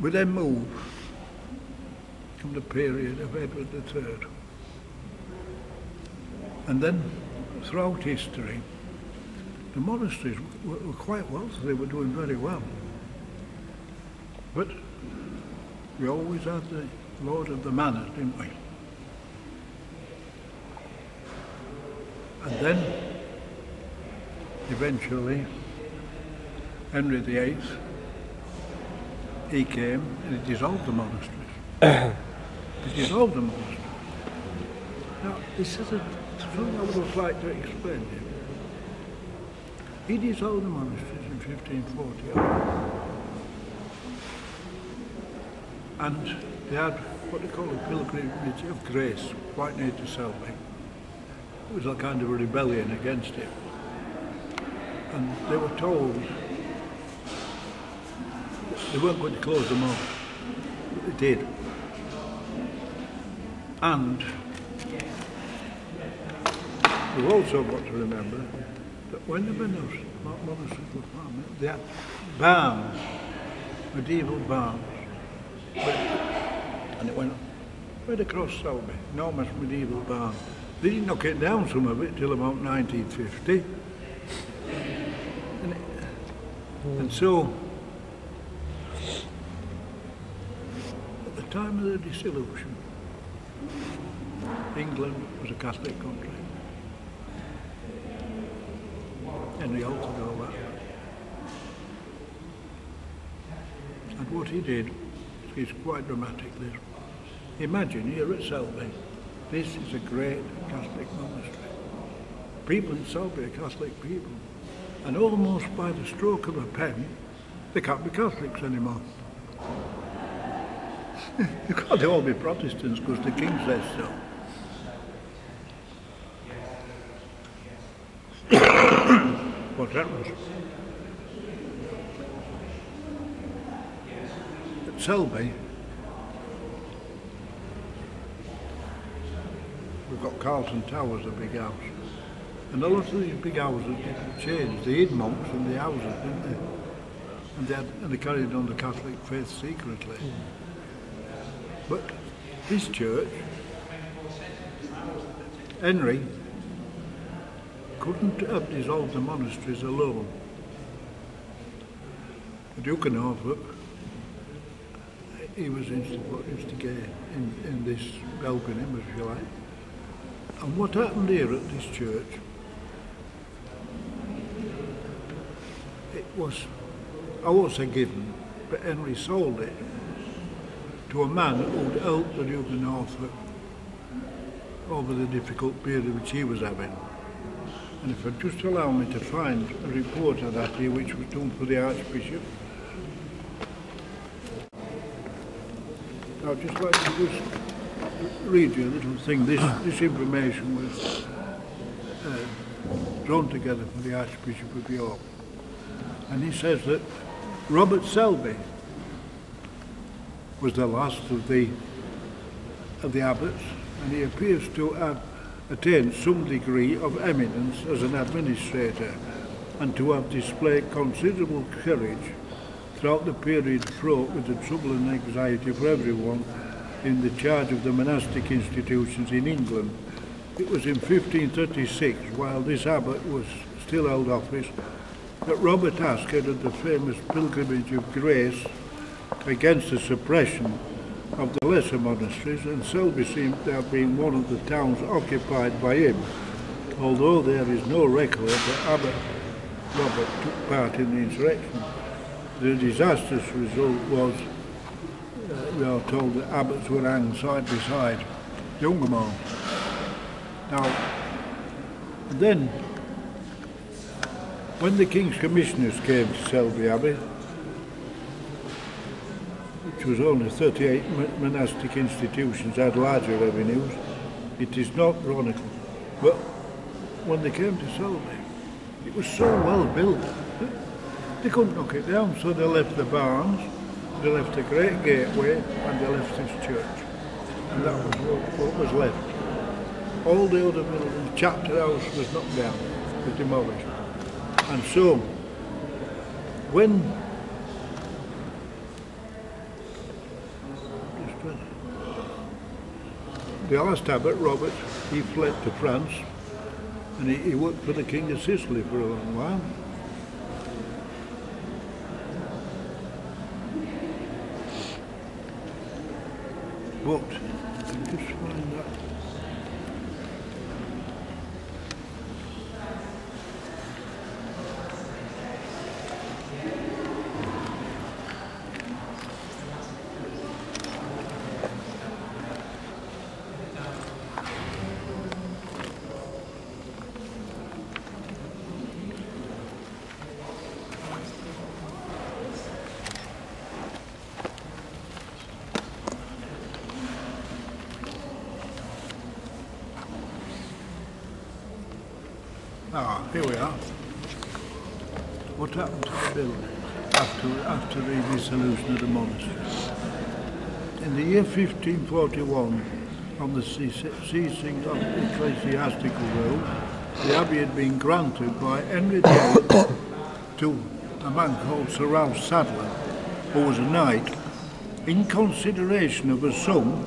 We then move from the period of Edward III. And then, throughout history, the monasteries were quite wealthy, they were doing very well. But we always had the Lord of the Manor, didn't we? And then, eventually, Henry VIII, he came and he dissolved the monasteries. He dissolved the monasteries. Now, this is something I would have liked to explain to you. He dissolved the monasteries in 1540. And they had what they call a pilgrimage of grace, quite near to Selby. It was a kind of a rebellion against it. And they were told they weren't going to close them up, but they did. And we've also got to remember that when the monasteries were founded, they had barns, medieval barns, and it went right across Selby, enormous medieval barn. They didn't knock it down, some of it, till about 1950. And so, at the time of the Dissolution, England was a Catholic country. Henry altered all that. And what he did is quite dramatic, this. Imagine here at Selby, this is a great Catholic monastery. People in Selby are Catholic people. And almost by the stroke of a pen, they can't be Catholics anymore. You can't all be Protestants because the king says so. What happens? At Selby, we've got Carlton Towers, a big house. And a lot of these big houses didn't change. They hid monks in the houses, didn't they? And they carried on the Catholic faith secretly. But this church, Henry couldn't have dissolved the monasteries alone. The Duke of Norfolk, he was instigated in this helping him, if you like. And what happened here at this church, it was, I won't say given, but Henry sold it to a man who'd helped the Duke of Norfolk over the difficult period which he was having. And if you'd just allow me to find a report of that here, which was done for the Archbishop. I'd just like to just read you a little thing. This information was drawn together for the Archbishop of York. And he says that Robert Selby was the last of the abbots, and he appears to have attained some degree of eminence as an administrator and to have displayed considerable courage throughout the period fraught with the trouble and anxiety for everyone in the charge of the monastic institutions in England. It was in 1536, while this abbot was still held office, that Robert Aske headed the famous pilgrimage of grace against the suppression of the lesser monasteries, and Selby seems to have been one of the towns occupied by him, although there is no record that Abbot Robert took part in the insurrection. The disastrous result was, we are told, that abbots were hanged side by side, younger men. Now, then, when the King's Commissioners came to Selby Abbey, which was only 38 monastic institutions, had larger revenues, it is not chronicle. But when they came to Selby, it was so well built that they couldn't knock it down, so they left the barns, they left the great gateway, and they left this church. And that was what was left. All the other buildings, chapter house was knocked down, was demolished. And so, when the last abbot, Robert, he fled to France, and he worked for the King of Sicily for a long while. But, I can just find that. Ah, here we are. What happened to the building after the dissolution of the monastery? In the year 1541, on the ceasing of ecclesiastical rule, the abbey had been granted by Henry VIII to a man called Sir Ralph Sadler, who was a knight, in consideration of a sum,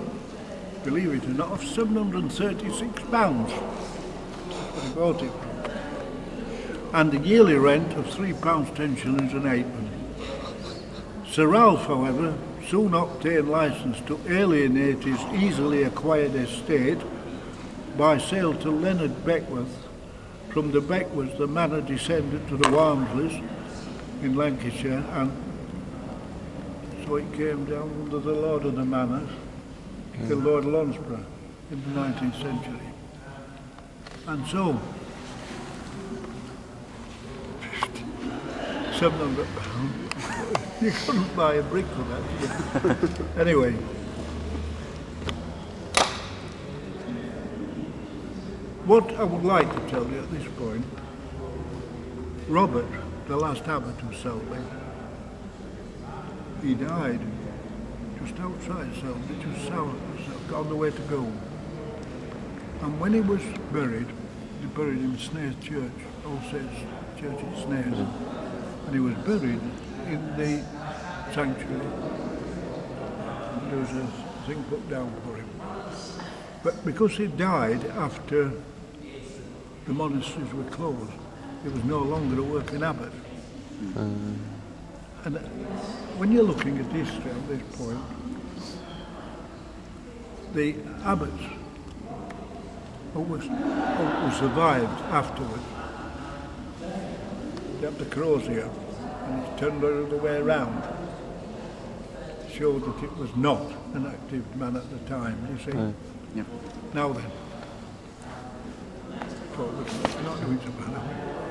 believe it or not, of £736. He bought it, and a yearly rent of £3 10 shillings and 8p. Sir Ralph, however, soon obtained licence to alienate his easily acquired estate by sale to Leonard Beckworth. From the Beckworths, the manor descended to the Walmsleys in Lancashire, and so it came down under the Lord of the Manors, the Lord Lonsborough, in the 19th century. And so, £700. You couldn't buy a brick for that. Anyway. What I would like to tell you at this point, Robert, the last abbot of Selby, he died just outside Selby, just south on the way to go. And when he was buried, they buried him in Snares Church, All Saints Church at Snares. And he was buried in the sanctuary. There was a thing put down for him. But because he died after the monasteries were closed, he was no longer a working abbot. And when you're looking at history at this point, the abbots who survived afterwards, you have the Crozier, and it's turned the other way around, showed that it was not an active man at the time, you see. Yeah. Now then, forward, not doing so bad, are we?